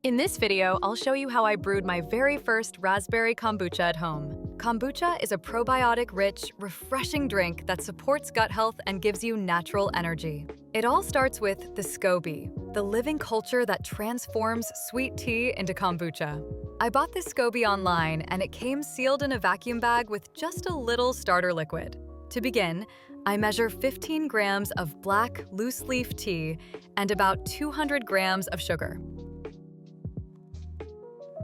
In this video, I'll show you how I brewed my very first raspberry kombucha at home. Kombucha is a probiotic-rich, refreshing drink that supports gut health and gives you natural energy. It all starts with the SCOBY, the living culture that transforms sweet tea into kombucha. I bought this SCOBY online, and it came sealed in a vacuum bag with just a little starter liquid. To begin, I measure 15 grams of black loose-leaf tea and about 200 grams of sugar.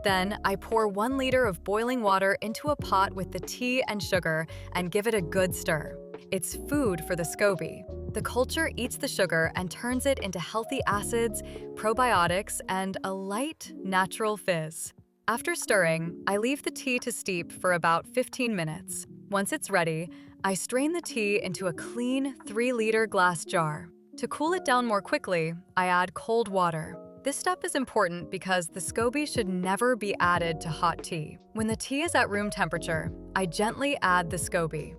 Then, I pour 1 liter of boiling water into a pot with the tea and sugar and give it a good stir. It's food for the SCOBY. The culture eats the sugar and turns it into healthy acids, probiotics, and a light, natural fizz. After stirring, I leave the tea to steep for about 15 minutes. Once it's ready, I strain the tea into a clean 3-liter glass jar. To cool it down more quickly, I add cold water. This step is important because the SCOBY should never be added to hot tea. When the tea is at room temperature, I gently add the SCOBY.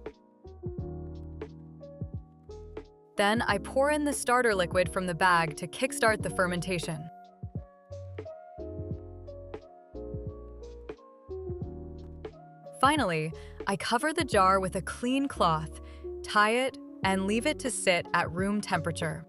Then I pour in the starter liquid from the bag to kickstart the fermentation. Finally, I cover the jar with a clean cloth, tie it, and leave it to sit at room temperature.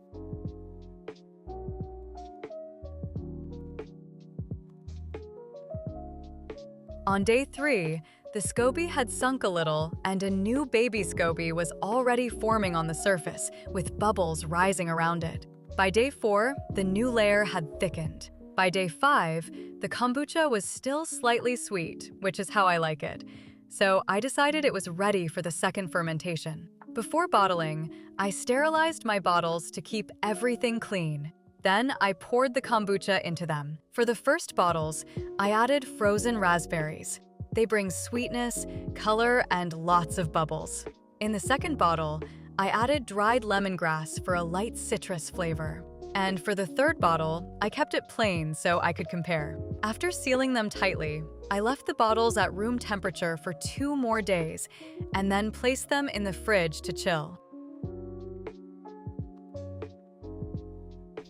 On day 3, the SCOBY had sunk a little, and a new baby SCOBY was already forming on the surface, with bubbles rising around it. By day 4, the new layer had thickened. By day 5, the kombucha was still slightly sweet, which is how I like it. So I decided it was ready for the second fermentation. Before bottling, I sterilized my bottles to keep everything clean. Then I poured the kombucha into them. For the first bottles, I added frozen raspberries. They bring sweetness, color, and lots of bubbles. In the second bottle, I added dried lemongrass for a light citrus flavor. And for the third bottle, I kept it plain so I could compare. After sealing them tightly, I left the bottles at room temperature for 2 more days, and then placed them in the fridge to chill.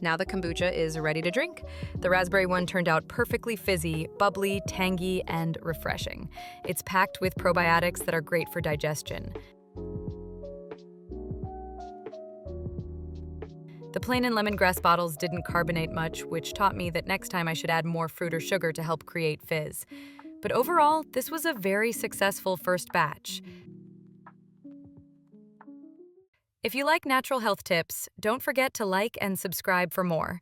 Now the kombucha is ready to drink. The raspberry one turned out perfectly fizzy, bubbly, tangy, and refreshing. It's packed with probiotics that are great for digestion. The plain and lemongrass bottles didn't carbonate much, which taught me that next time I should add more fruit or sugar to help create fizz. But overall, this was a very successful first batch. If you like natural health tips, don't forget to like and subscribe for more.